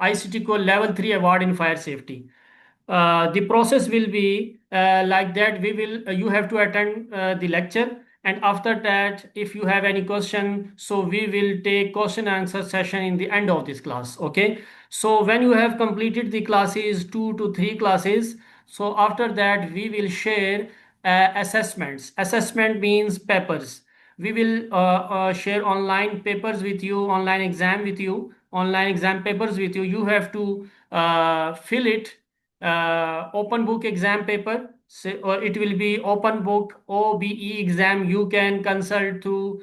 ICTQual Level 3 Award in Fire Safety. The process will be like that. You have to attend the lecture, and after that, if you have any question, so we will take question answer session in the end of this class. Okay. So when you have completed the classes, 2 to 3 classes, so after that we will share assessments. Assessment means papers. We will share online papers with you, online exam with you, online exam papers with you. You have to fill it, open book exam paper, or it will be open book OBE exam. You can consult to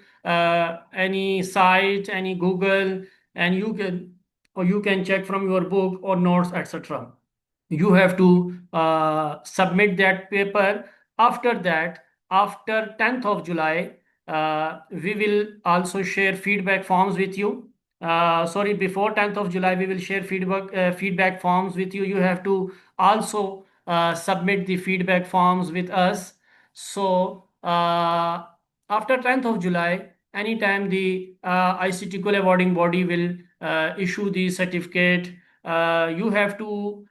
any site, any Google, and you can check from your book or notes, etc. You have to submit that paper. After that, after 10th of July, we will also share feedback forms with you. Sorry, before 10th of July, we will share feedback forms with you. You have to also submit the feedback forms with us. So after 10th of July, anytime the ICTQual awarding body will issue the certificate, you have to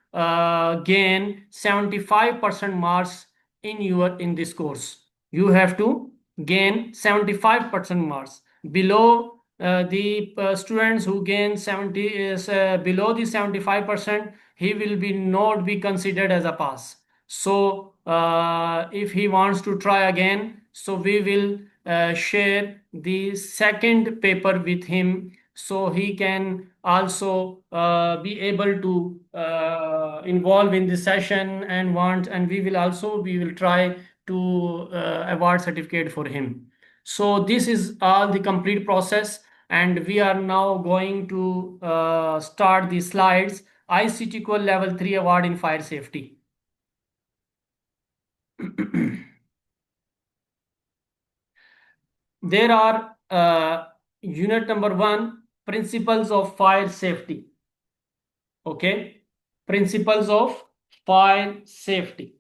gain 75% marks in this course. You have to gain 75% marks. Below the students who gain 70 is below the 75%, he will be not be considered as a pass. So if he wants to try again, so we will share the second paper with him, so he can also be able to involve in the session and we will try to award certificate for him. So this is all the complete process, and we are now going to start the slides. ICTQual Level 3 Award in Fire Safety. There are unit number 1, principles of fire safety. Okay, principles of fire safety.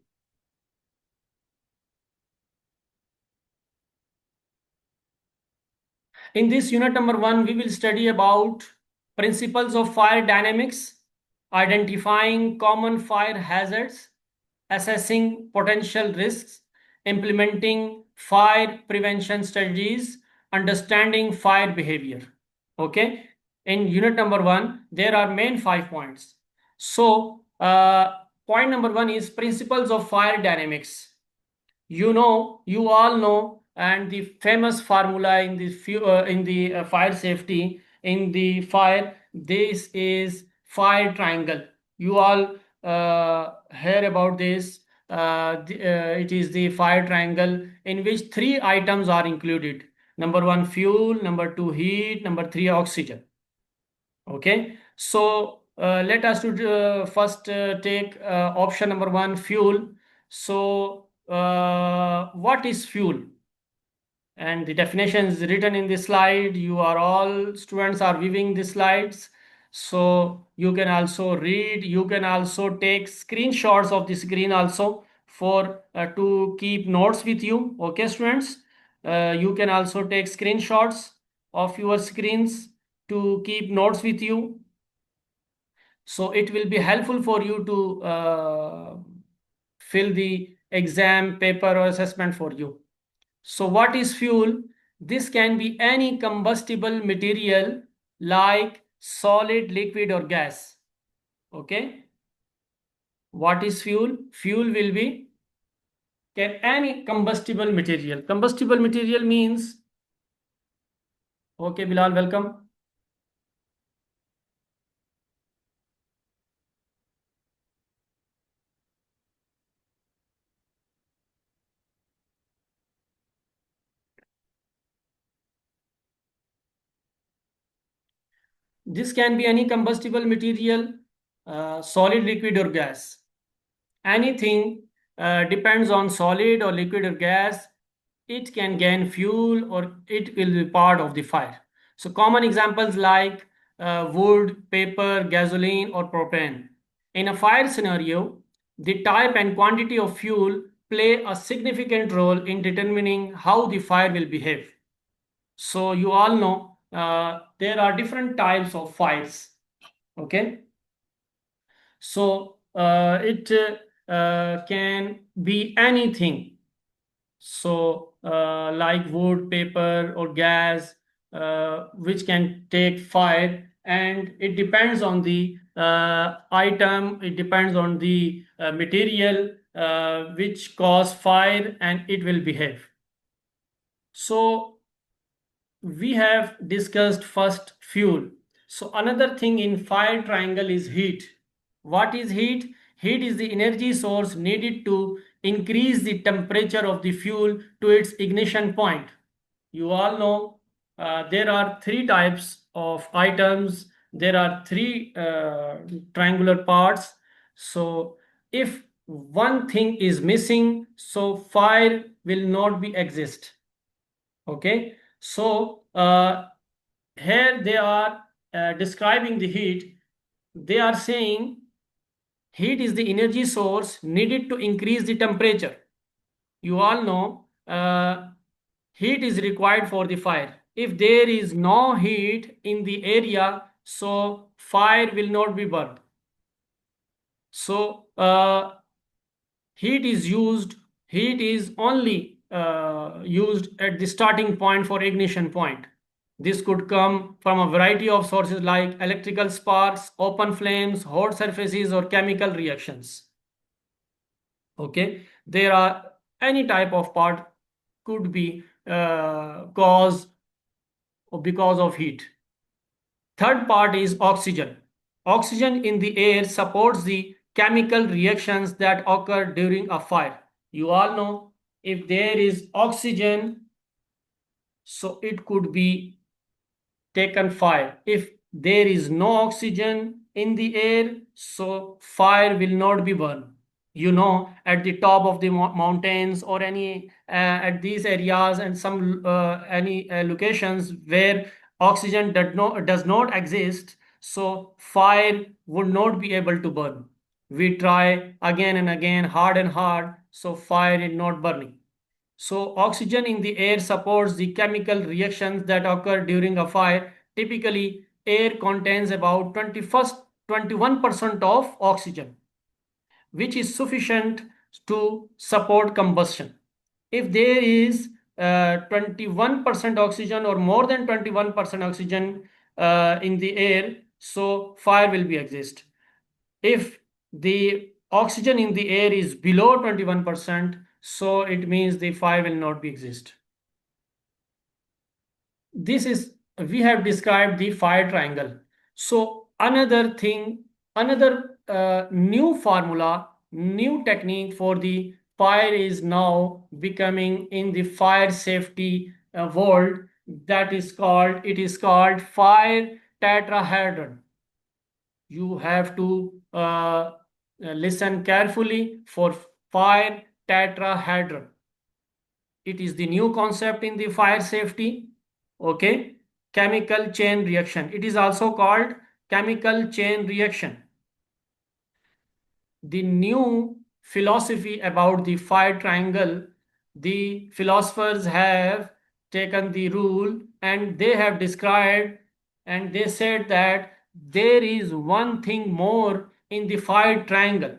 In this unit number 1, we will study about principles of fire dynamics, identifying common fire hazards, assessing potential risks, implementing fire prevention strategies, understanding fire behavior. Okay. In unit number 1, there are main 5 points. So, point number 1 is principles of fire dynamics. You all know, and the famous formula in the fire safety, in the fire, this is fire triangle. You all hear about this. It is the fire triangle in which 3 items are included. Number 1, fuel. Number 2, heat. Number 3, oxygen. Okay, so let us first take option number 1, fuel. So what is fuel? And the definition is written in the slide. You are all students are viewing the slides, so you can also read. You can also take screenshots of the screen also for to keep notes with you. Okay, students, you can also take screenshots of your screens to keep notes with you. So it will be helpful for you to fill the exam paper or assessment for you. So what is fuel? This can be any combustible material like solid, liquid, or gas. Okay. What is fuel? Fuel will be any combustible material. Combustible material means, okay, Bilal, welcome. This can be any combustible material, solid, liquid, or gas. Anything depends on solid or liquid or gas. It can gain fuel or it will be part of the fire. So common examples like wood, paper, gasoline, or propane. In a fire scenario, the type and quantity of fuel play a significant role in determining how the fire will behave. So you all know there are different types of fires. Okay. So it can be anything. So like wood, paper, or gas, which can take fire, and it depends on the item, it depends on the material which cause fire, and it will behave. So we have discussed first fuel. So another thing in fire triangle is heat. What is heat? Heat is the energy source needed to increase the temperature of the fuel to its ignition point. You all know there are three types of items. There are three triangular parts. So if one thing is missing, so fire will not be exist. Okay, so here they are describing the heat. They are saying heat is the energy source needed to increase the temperature. You all know heat is required for the fire. If there is no heat in the area, so fire will not be burned. So heat is only used at the starting point for ignition point. This could come from a variety of sources like electrical sparks, open flames, hot surfaces, or chemical reactions. Okay, there are any type of part could be cause or because of heat. Third part is oxygen. Oxygen in the air supports the chemical reactions that occur during a fire. You all know if there is oxygen, so it could be taken fire. If there is no oxygen in the air, so fire will not be burned. You know, at the top of the mountains or any at these areas and some any locations where oxygen does not exist, so fire would not be able to burn. We try again and again, hard and hard, so fire is not burning. So oxygen in the air supports the chemical reactions that occur during a fire. Typically, air contains about 21% of oxygen, which is sufficient to support combustion. If there is 21% oxygen or more than 21% oxygen in the air, so fire will be exist. If the oxygen in the air is below 21%, so it means the fire will not be exist. This is we have described the fire triangle. So another thing, another new formula, new technique for the fire is now becoming in the fire safety world. That is called, it is called fire tetrahedron. You have to listen carefully for fire tetrahedron. It is the new concept in the fire safety. Okay, chemical chain reaction. It is also called chemical chain reaction. The new philosophy about the fire triangle, the philosophers have taken the rule and they have described and they said that there is one thing more in the fire triangle.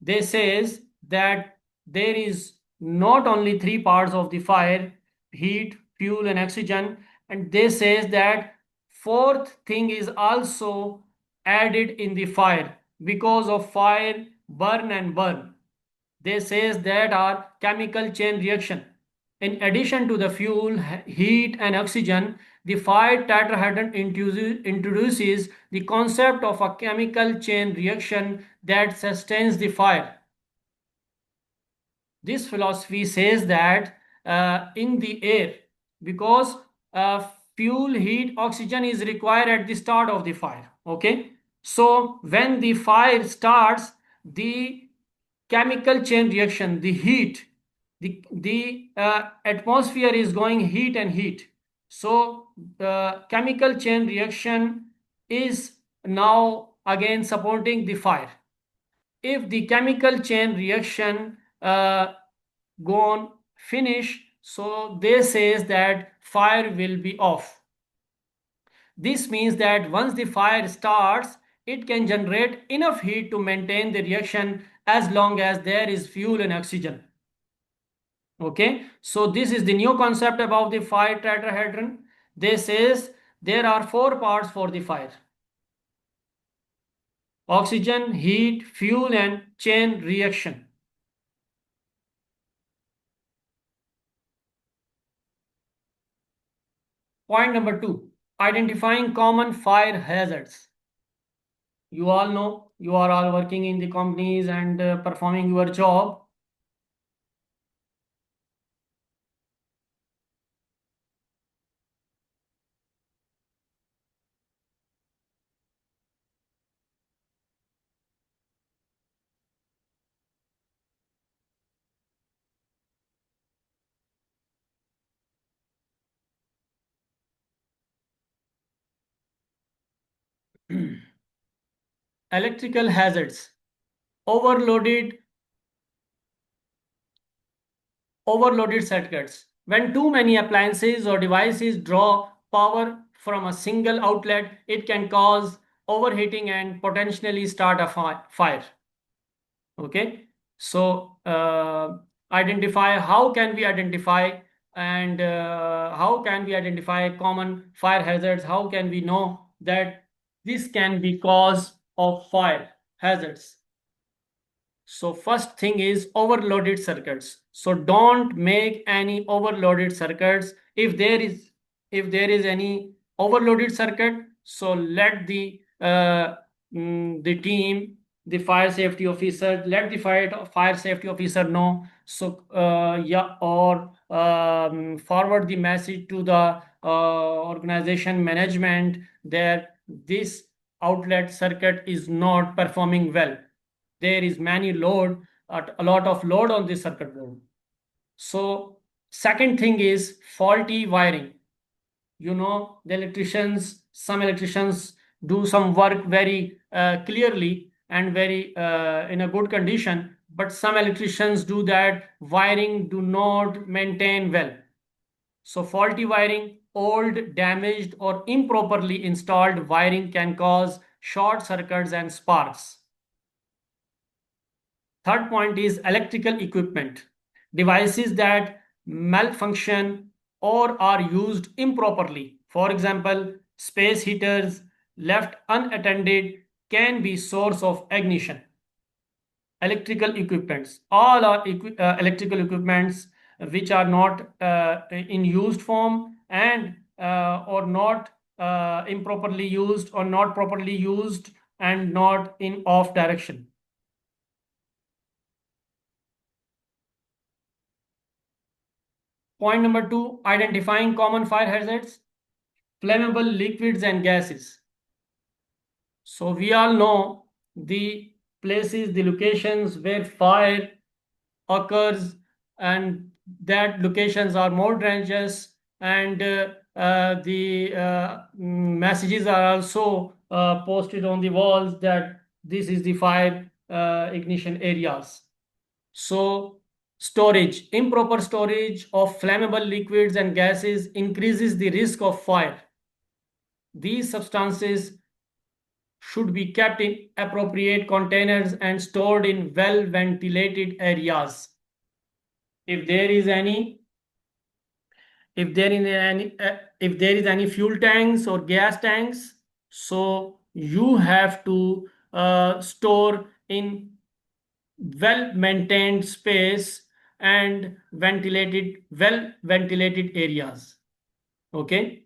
They says that there is not only three parts of the fire: heat, fuel, and oxygen, and they says that fourth thing is also added in the fire. Because of fire burn and burn, they says that are chemical chain reaction. In addition to the fuel, heat, and oxygen, the fire tetrahedron introduces the concept of a chemical chain reaction that sustains the fire. This philosophy says that in the air, because fuel, heat, oxygen is required at the start of the fire. Okay, so when the fire starts, the chemical chain reaction, the heat, the atmosphere is going heat and heat. So the chemical chain reaction is now again supporting the fire. If the chemical chain reaction gone finish, so they says that fire will be off. This means that once the fire starts, it can generate enough heat to maintain the reaction as long as there is fuel and oxygen. Okay, so this is the new concept about the fire tetrahedron. This is there are four parts for the fire: oxygen, heat, fuel, and chain reaction. Point number two, identifying common fire hazards. You all know, you are all working in the companies and performing your job. Electrical hazards, overloaded overloaded circuits. When too many appliances or devices draw power from a single outlet, it can cause overheating and potentially start a fire. Okay, so identify how can we identify and how can we identify common fire hazards? How can we know that this can be cause of fire hazards? So first thing is overloaded circuits. So don't make any overloaded circuits. If there is any overloaded circuit, so let the team, the fire safety officer, let the fire safety officer know. So yeah, or forward the message to the organization management that this outlet circuit is not performing well. There is many load, a lot of load on this circuit board. So second thing is faulty wiring. You know, some electricians do some work very clearly and very in a good condition, but some electricians do that wiring do not maintain well. So faulty wiring, old, damaged, or improperly installed wiring can cause short circuits and sparks. Third point is electrical equipment. Devices that malfunction or are used improperly. For example, space heaters left unattended can be source of ignition. Electrical equipments. All are electrical equipments which are not in used form and or not improperly used or not properly used and not in off direction. Point number two, identifying common fire hazards, flammable liquids and gases. So we all know the places, the locations where fire occurs, and that locations are more dangerous, and the messages are also posted on the walls that this is the fire ignition areas. So storage, improper storage of flammable liquids and gases increases the risk of fire. These substances should be kept in appropriate containers and stored in well ventilated areas. If there is any if there is any fuel tanks or gas tanks, so you have to store in well maintained space and well ventilated areas. Okay,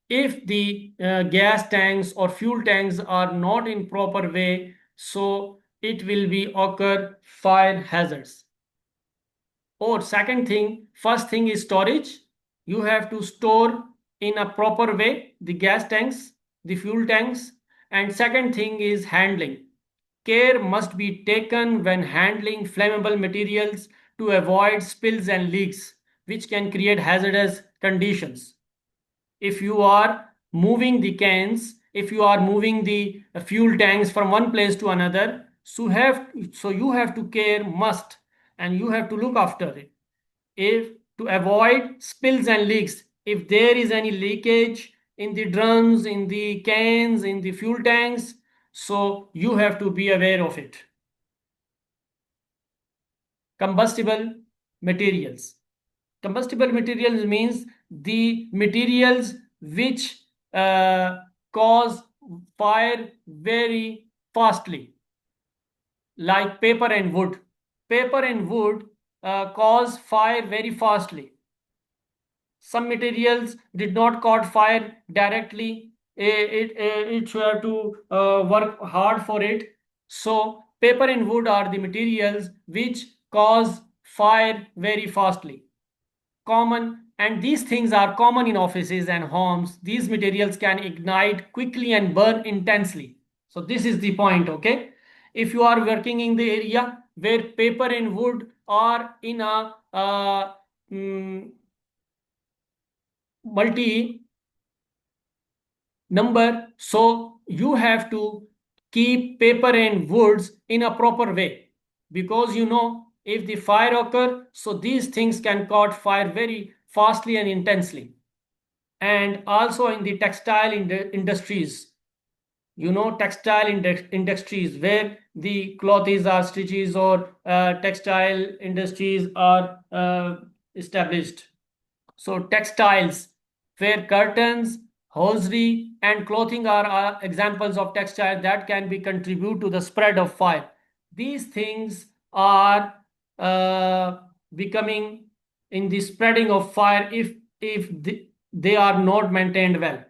if the gas tanks or fuel tanks are not in proper way, so it will be occur fire hazards. Or second thing, first thing is storage. You have to store in a proper way the gas tanks, the fuel tanks. And second thing is handling. Care must be taken when handling flammable materials to avoid spills and leaks, which can create hazardous conditions. If you are moving the cans, if you are moving the fuel tanks from one place to another, so you have to care must, and you have to look after it. If to avoid spills and leaks, if there is any leakage in the drums, in the cans, in the fuel tanks, So you have to be aware of it. Combustible materials. Combustible materials means the materials which cause fire very fastly, like paper and wood. Paper and wood cause fire very fastly. Some materials did not caught fire directly. It should have to work hard for it. So paper and wood are the materials which cause fire very fastly. Common, and these things are common in offices and homes. These materials can ignite quickly and burn intensely. So this is the point, okay? If you are working in the area where paper and wood are in a multi number, so you have to keep paper and woods in a proper way, because if the fire occur, so these things can cause fire very fastly and intensely. And also in the textile industries, textile industries where the clothes are stitches, or textile industries are established. So textiles, where curtains, hosiery, and clothing are examples of textile that can be contribute to the spread of fire. These things are becoming in the spreading of fire if they are not maintained well.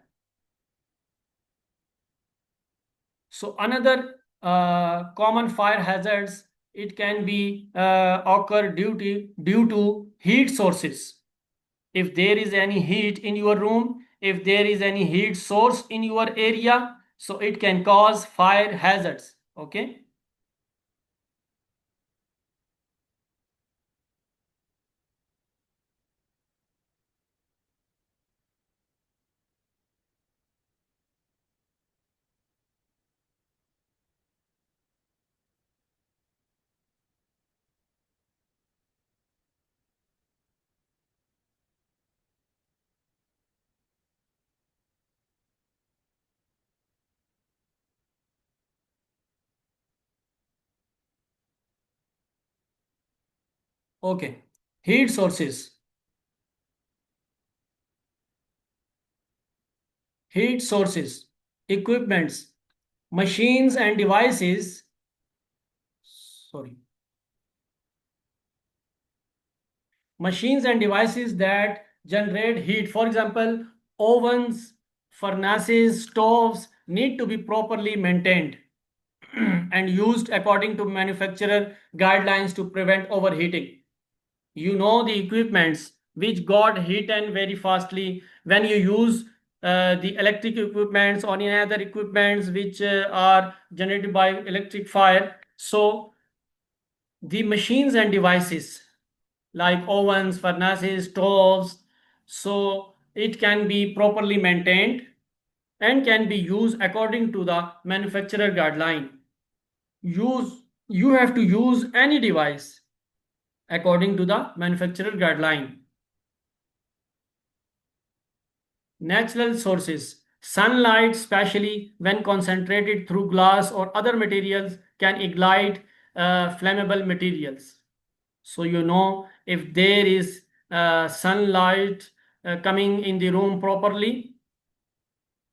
So another common fire hazards, it can be occur due to heat sources. If there is any heat in your room, if there is any heat source in your area, so it can cause fire hazards. Okay. Okay. Heat sources. Heat sources, equipments, machines and devices. Sorry. Machines and devices that generate heat. For example, ovens, furnaces, stoves need to be properly maintained and used according to manufacturer guidelines to prevent overheating. The equipments which got heated very fastly when you use the electric equipments or any other equipments which are generated by electric fire. So the machines and devices like ovens, furnaces, stoves, so it can be properly maintained and can be used according to the manufacturer guideline. You have to use any device according to the manufacturer guideline. Natural sources. Sunlight, especially when concentrated through glass or other materials, can ignite flammable materials. So, if there is sunlight coming in the room properly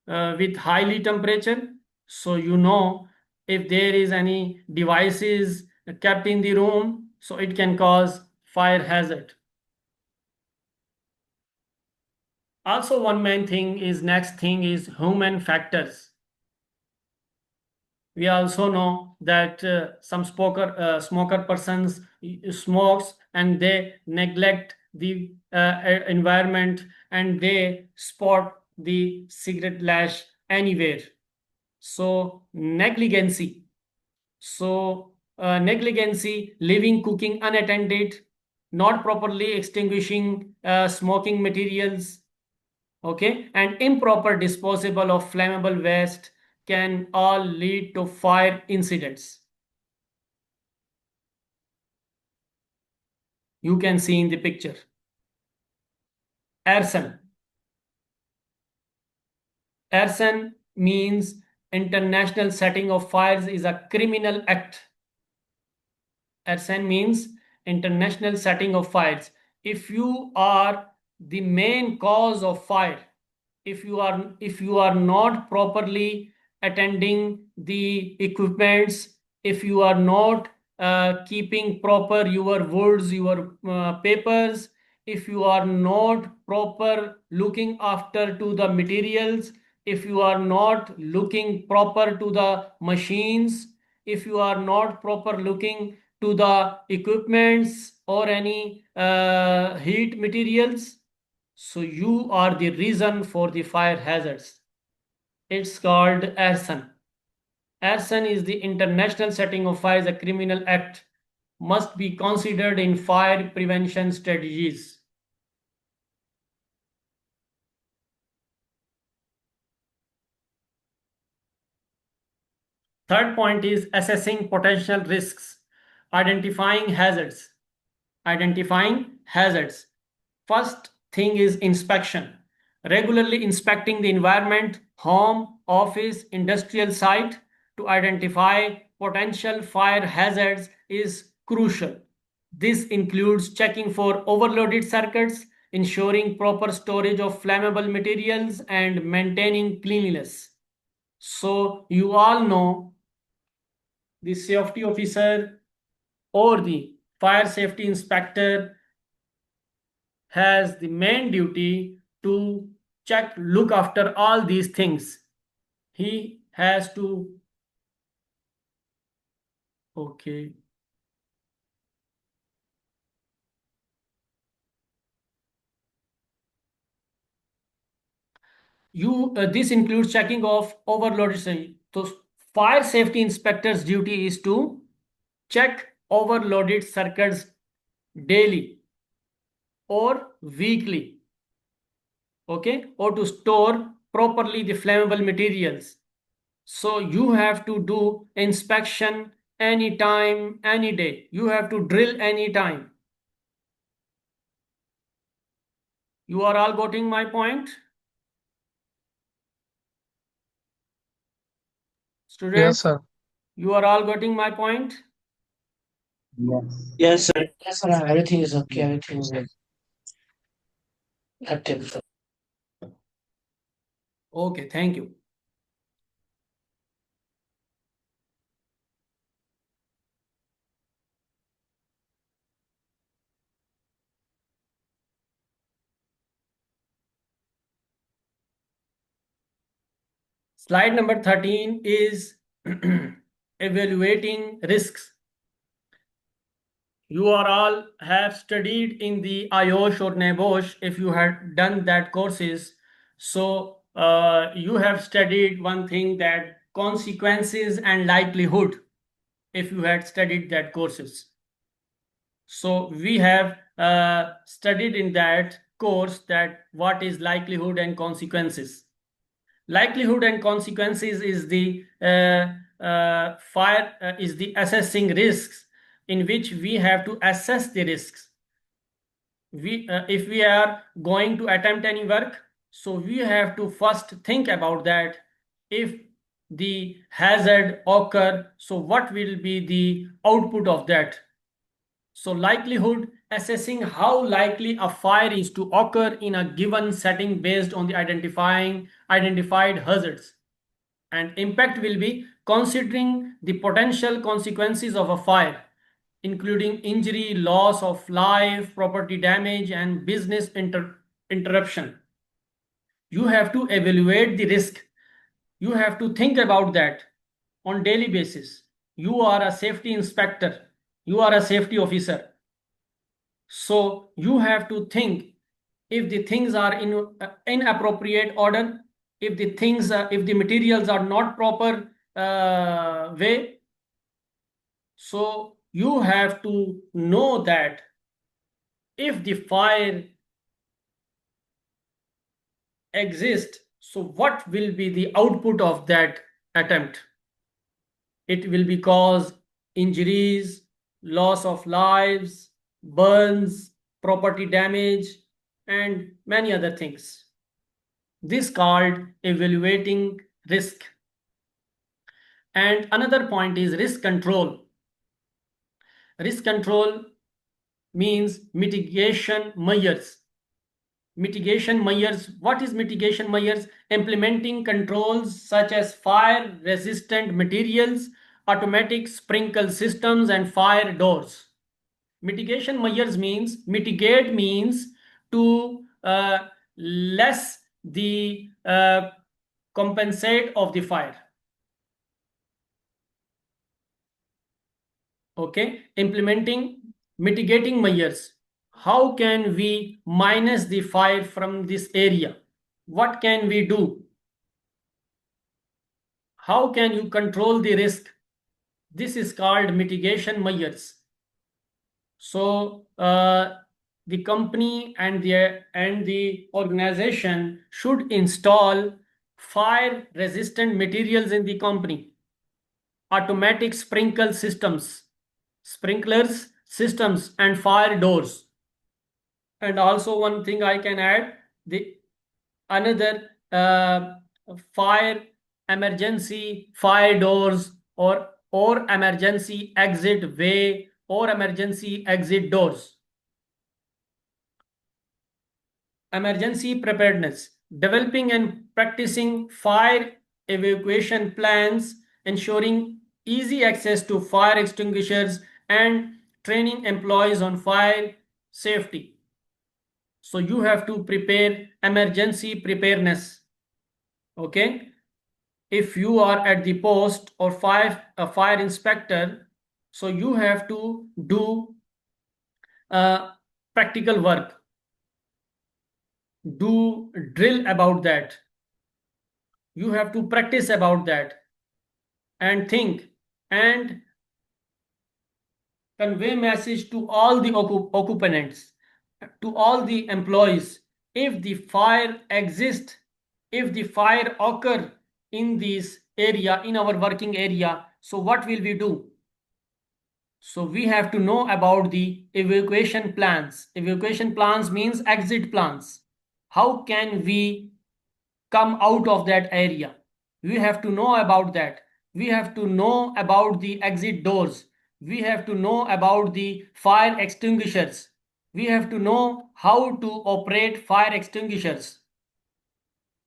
with highly temperature, so if there is any devices kept in the room, so it can cause fire hazard. Also, one main thing is next thing is human factors. We also know that some smoker persons smokes and they neglect the environment, and they spot the cigarette lash anywhere. So negligency. So negligency, leaving cooking unattended, not properly extinguishing smoking materials, okay, and improper disposal of flammable waste can all lead to fire incidents. You can see in the picture. Arson. Arson means international setting of fires is a criminal act. Arson means international setting of fires. If you are the main cause of fire, if you are not properly attending the equipments, if you are not keeping proper your woods, your papers, if you are not proper looking after to the materials, if you are not looking proper to the machines, if you are not proper looking to the equipments or any heat materials, so you are the reason for the fire hazards. It's called arson. Arson is the international setting of fire as a criminal act, must be considered in fire prevention strategies. Third point is assessing potential risks, identifying hazards. Identifying hazards. First thing is inspection. Regularly inspecting the environment, home, office, industrial site to identify potential fire hazards is crucial. This includes checking for overloaded circuits, ensuring proper storage of flammable materials, and maintaining cleanliness. So, you all know the safety officer or the fire safety inspector has the main duty to check, look after all these things. He has to, okay. This includes checking of overloaded. So fire safety inspector's duty is to check overloaded circuits daily or weekly, okay, or to store properly the flammable materials. So you have to do inspection anytime, any day. You have to drill anytime. You are all getting my point? Yes, Students, sir. you are all getting my point? Yes. Yes, sir. Yes, sir. Everything is okay. Everything is active. Okay, thank you. Slide number 13 is evaluating risks. You are all have studied in the IOSH or NEBOSH if you had done that courses. So you have studied one thing, that consequences and likelihood, if you had studied that courses. So we have studied in that course that what is likelihood and consequences. Likelihood and consequences is the is the assessing risks, in which we have to assess the risks. If we are going to attempt any work, so we have to first think about that. If the hazard occur, so what will be the output of that? So likelihood, assessing how likely a fire is to occur in a given setting based on the identified hazards. And impact will be considering the potential consequences of a fire, including injury, loss of life, property damage, and business interruption. You have to evaluate the risk. You have to think about that on daily basis. You are a safety inspector. You are a safety officer. So you have to think, if the things are in inappropriate order, if the things, if the materials are not proper way, so you have to know that if the fire exists, so what will be the output of that attempt? It will be cause injuries, loss of lives, burns, property damage, and many other things. This called evaluating risk. And another point is risk control. Risk control means mitigation measures. Mitigation measures. What is mitigation measures? Implementing controls such as fire resistant materials, automatic sprinkle systems, and fire doors. Mitigation measures means, mitigate means to less the compensate of the fire. Okay, implementing mitigating measures. How can we minus the fire from this area? What can we do? How can you control the risk? This is called mitigation measures. So the company and the organization should install fire resistant materials in the company, automatic sprinkle systems, sprinklers systems, and fire doors. And also one thing I can add, the another fire emergency fire doors, or emergency exit way, or emergency exit doors. Emergency preparedness, developing and practicing fire evacuation plans, ensuring easy access to fire extinguishers, and training employees on fire safety. So you have to prepare emergency preparedness. Okay, if you are at the post or a fire inspector, so you have to do practical work, do drill about that, you have to practice about that, and think and convey message to all the occupants, to all the employees. If the fire exists, if the fire occur in this area, in our working area, so what will we do? So we have to know about the evacuation plans. Evacuation plans means exit plans. How can we come out of that area? We have to know about that. We have to know about the exit doors. We have to know about the fire extinguishers. We have to know how to operate fire extinguishers.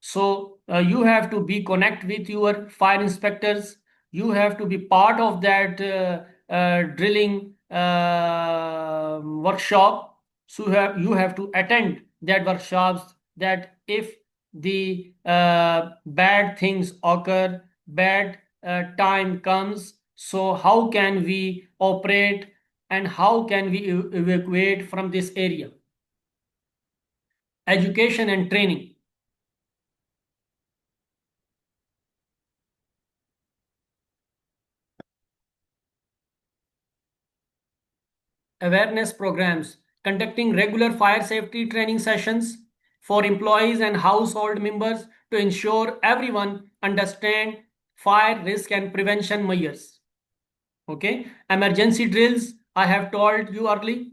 So you have to be connect with your fire inspectors. You have to be part of that drilling workshop. So you have to attend that workshops, that if the bad things occur, bad time comes, so how can we operate and how can we evacuate from this area? Education and training. Awareness programs, conducting regular fire safety training sessions for employees and household members to ensure everyone understand fire risk and prevention measures. Okay, emergency drills, I have told you earlier,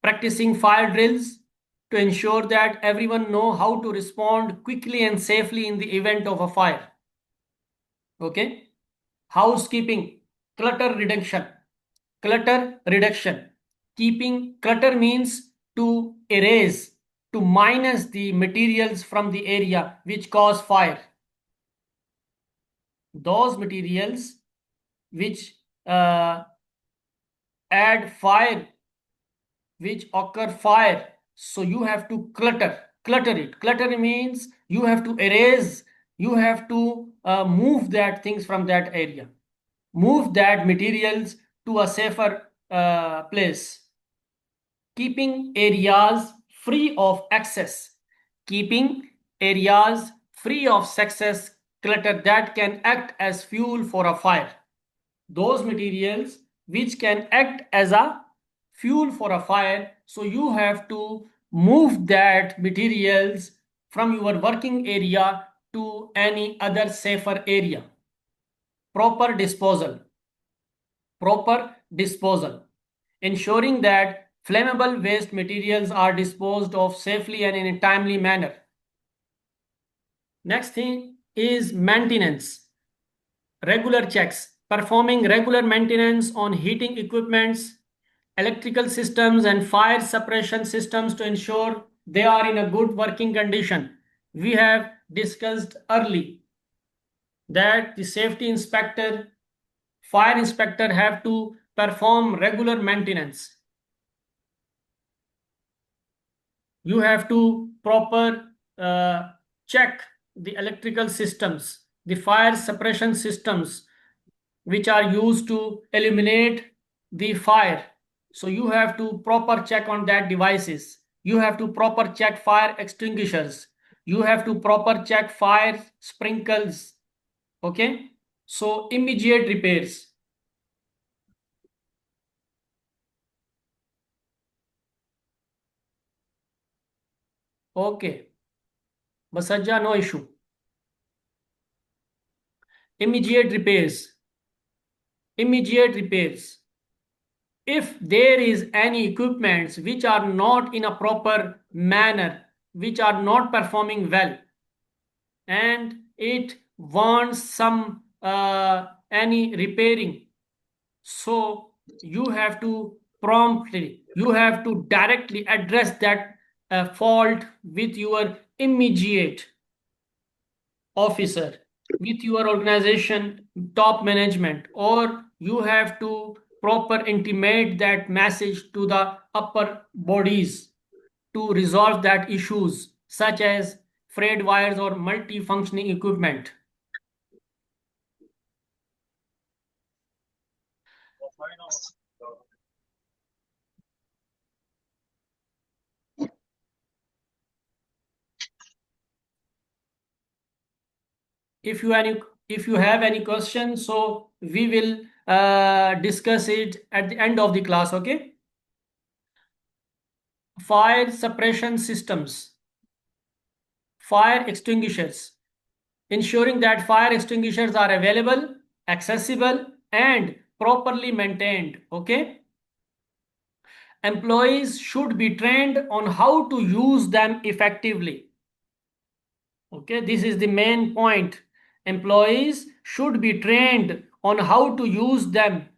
practicing fire drills to ensure that everyone know how to respond quickly and safely in the event of a fire. Okay, housekeeping, clutter reduction. Clutter reduction. Keeping clutter means to erase, to minus the materials from the area which cause fire. Those materials which add fire, which occur fire. So you have to clutter it. Clutter means you have to erase, you have to move that things from that area, move that materials to a safer place. Keeping areas free of excess. Keeping areas free of excess clutter that can act as fuel for a fire. Those materials which can act as a fuel for a fire, so you have to move that materials from your working area to any other safer area. Proper disposal. Proper disposal. Ensuring that flammable waste materials are disposed of safely and in a timely manner. Next thing is maintenance. Regular checks. performing regular maintenance on heating equipments, electrical systems, and fire suppression systems to ensure they are in a good working condition. We have discussed early that the safety inspector, fire inspector have to perform regular maintenance. You have to proper check the electrical systems, the fire suppression systems which are used to eliminate the fire. So you have to proper check on that devices. You have to proper check fire extinguishers. You have to proper check fire sprinkles. Okay. So immediate repairs. Okay. Basajja, no issue. Immediate repairs. Immediate repairs. If there is any equipments which are not in a proper manner, which are not performing well, and it wants some any repairing, so you have to promptly, you have to directly address that fault with your immediate officer, with your organization top management, or you have to proper intimate that message to the upper bodies to resolve that issues such as frayed wires or multi-functioning equipment. If you any, if you have any questions, so we will discuss it at the end of the class. Okay. Fire suppression systems, fire extinguishers, ensuring that fire extinguishers are available, accessible, and properly maintained. Okay. Employees should be trained on how to use them effectively. Okay, this is the main point. Employees should be trained on how to use them,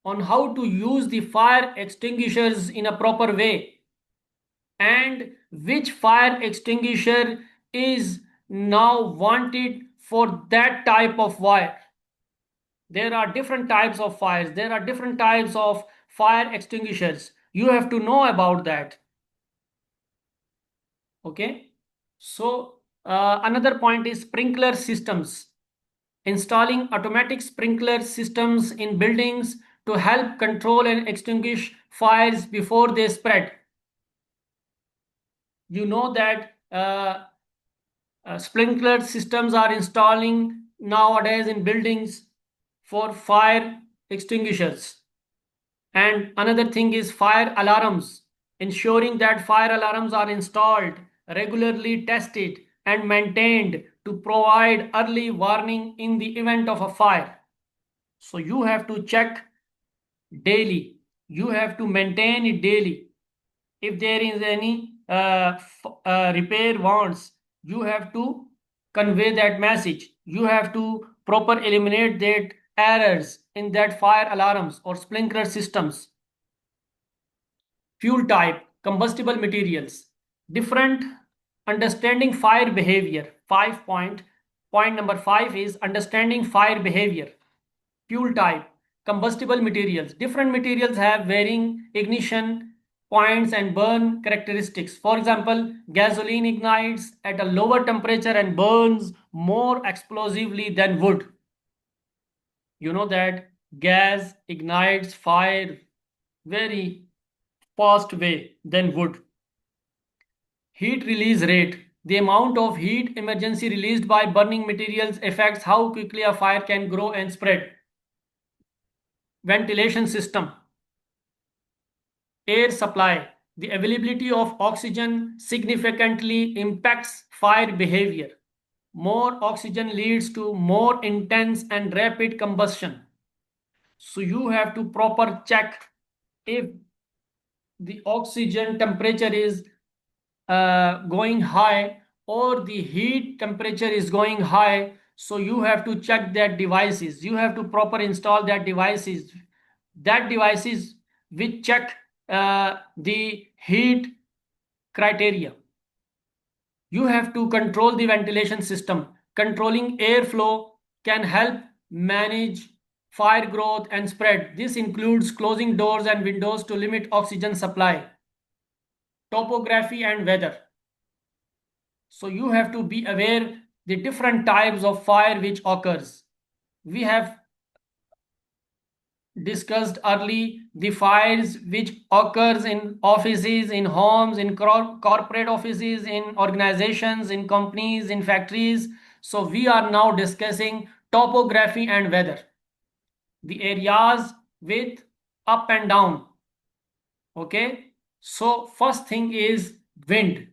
on how to use the fire extinguishers in a proper way, and which fire extinguisher is now wanted for that type of fire. There are different types of fires, there are different types of fire extinguishers. You have to know about that. Okay, so another point is sprinkler systems. Installing automatic sprinkler systems in buildings to help control and extinguish fires before they spread. You know that sprinkler systems are installing nowadays in buildings for fire extinguishers. And another thing is fire alarms, ensuring that fire alarms are installed, regularly tested, and maintained to provide early warning in the event of a fire. So you have to check daily, you have to maintain it daily. If there is any repair wants, you have to convey that message. You have to proper eliminate that errors in that fire alarms or sprinkler systems. Fuel type, combustible materials, different, understanding fire behavior. 5 point number 5 is understanding fire behavior. Fuel type, combustible materials, different materials have varying ignition points and burn characteristics. For example, gasoline ignites at a lower temperature and burns more explosively than wood. You know that gas ignites fire very fast way than wood. Heat release rate. The amount of heat emergency released by burning materials affects how quickly a fire can grow and spread. Ventilation system. Air supply. The availability of oxygen significantly impacts fire behavior. More oxygen leads to more intense and rapid combustion. So you have to proper check if the oxygen temperature is going high or the heat temperature is going high. So you have to check that devices. You have to proper install that devices. That devices which check the heat criteria. You have to control the ventilation system. Controlling airflow can help manage fire growth and spread. This includes closing doors and windows to limit oxygen supply. Topography and weather. So you have to be aware the different types of fire which occurs. We have discussed early the fires which occurs in offices, in homes, in corporate offices, in organizations, in companies, in factories. So we are now discussing topography and weather, the areas with up and down. Okay, so first thing is wind.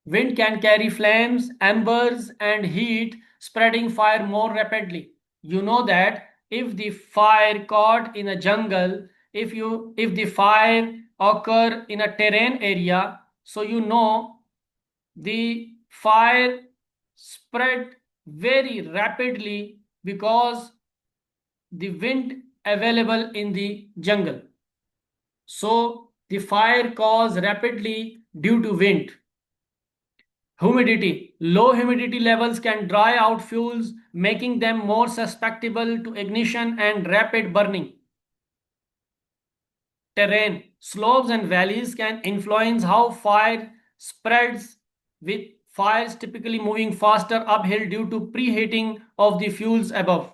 Wind can carry flames, embers, and heat, spreading fire more rapidly. You know that if the fire caught in a jungle, if the fire occur in a terrain area, so you know the fire spread very rapidly because the wind available in the jungle. So the fire caused rapidly due to wind. Humidity. Low humidity levels can dry out fuels, making them more susceptible to ignition and rapid burning. Terrain. Slopes and valleys can influence how fire spreads, with fires typically moving faster uphill due to preheating of the fuels above.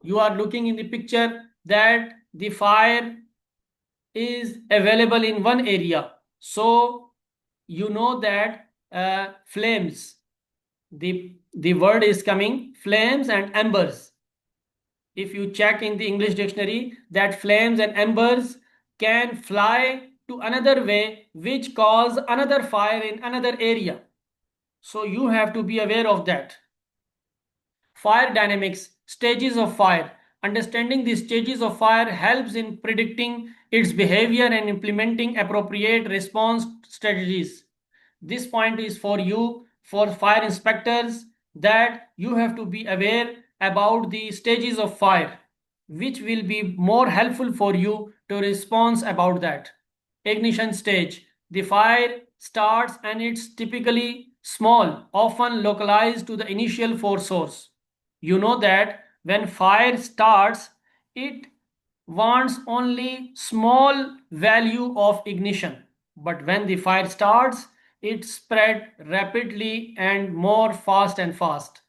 You are looking in the picture that the fire is available in one area. So you know that flames, the word is coming flames and embers. If you check in the English dictionary, that flames and embers can fly to another way, which cause another fire in another area. So you have to be aware of that. Fire dynamics, stages of fire. Understanding the stages of fire helps in predicting its behavior and implementing appropriate response strategies. This point is for you, for fire inspectors, that you have to be aware about the stages of fire, which will be more helpful for you to respond about that. Ignition stage. The fire starts and it's typically small, often localized to the initial force source. You know that when fire starts, it wants only small value of ignition. But when the fire starts, it spread rapidly and more fast and fast.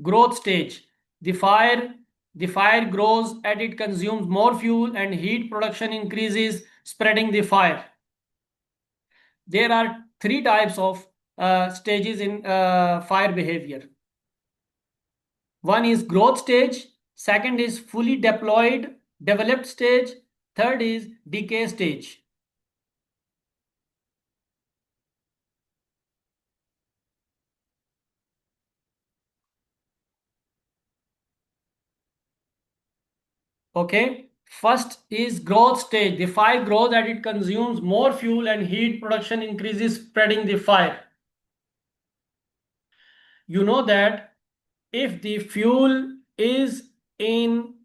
Growth stage. The fire the fire grows as it consumes more fuel and heat production increases, spreading the fire. There are three types of stages in fire behavior. One is growth stage, second is fully deployed, developed stage, third is decay stage. Okay, first is growth stage. The fire grows as it consumes more fuel and heat production increases, spreading the fire. You know that if the fuel is in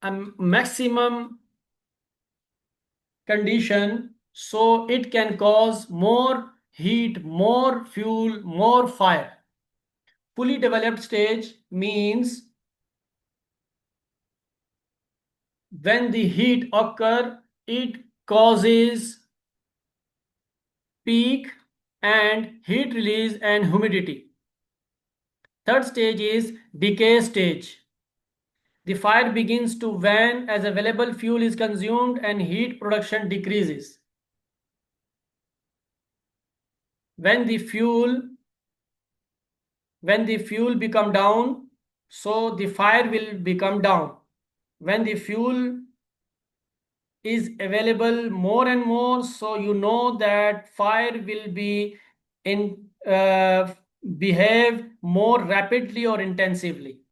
a maximum condition, so it can cause more heat, more fuel, more fire. Fully developed stage means when the heat occur, it causes peak and heat release and humidity. Third stage is decay stage. The fire begins to wane as available fuel is consumed and heat production decreases. When the fuel become down, so the fire will become down. When the fuel is available more and more, so you know that fire will be in behave more rapidly or intensively.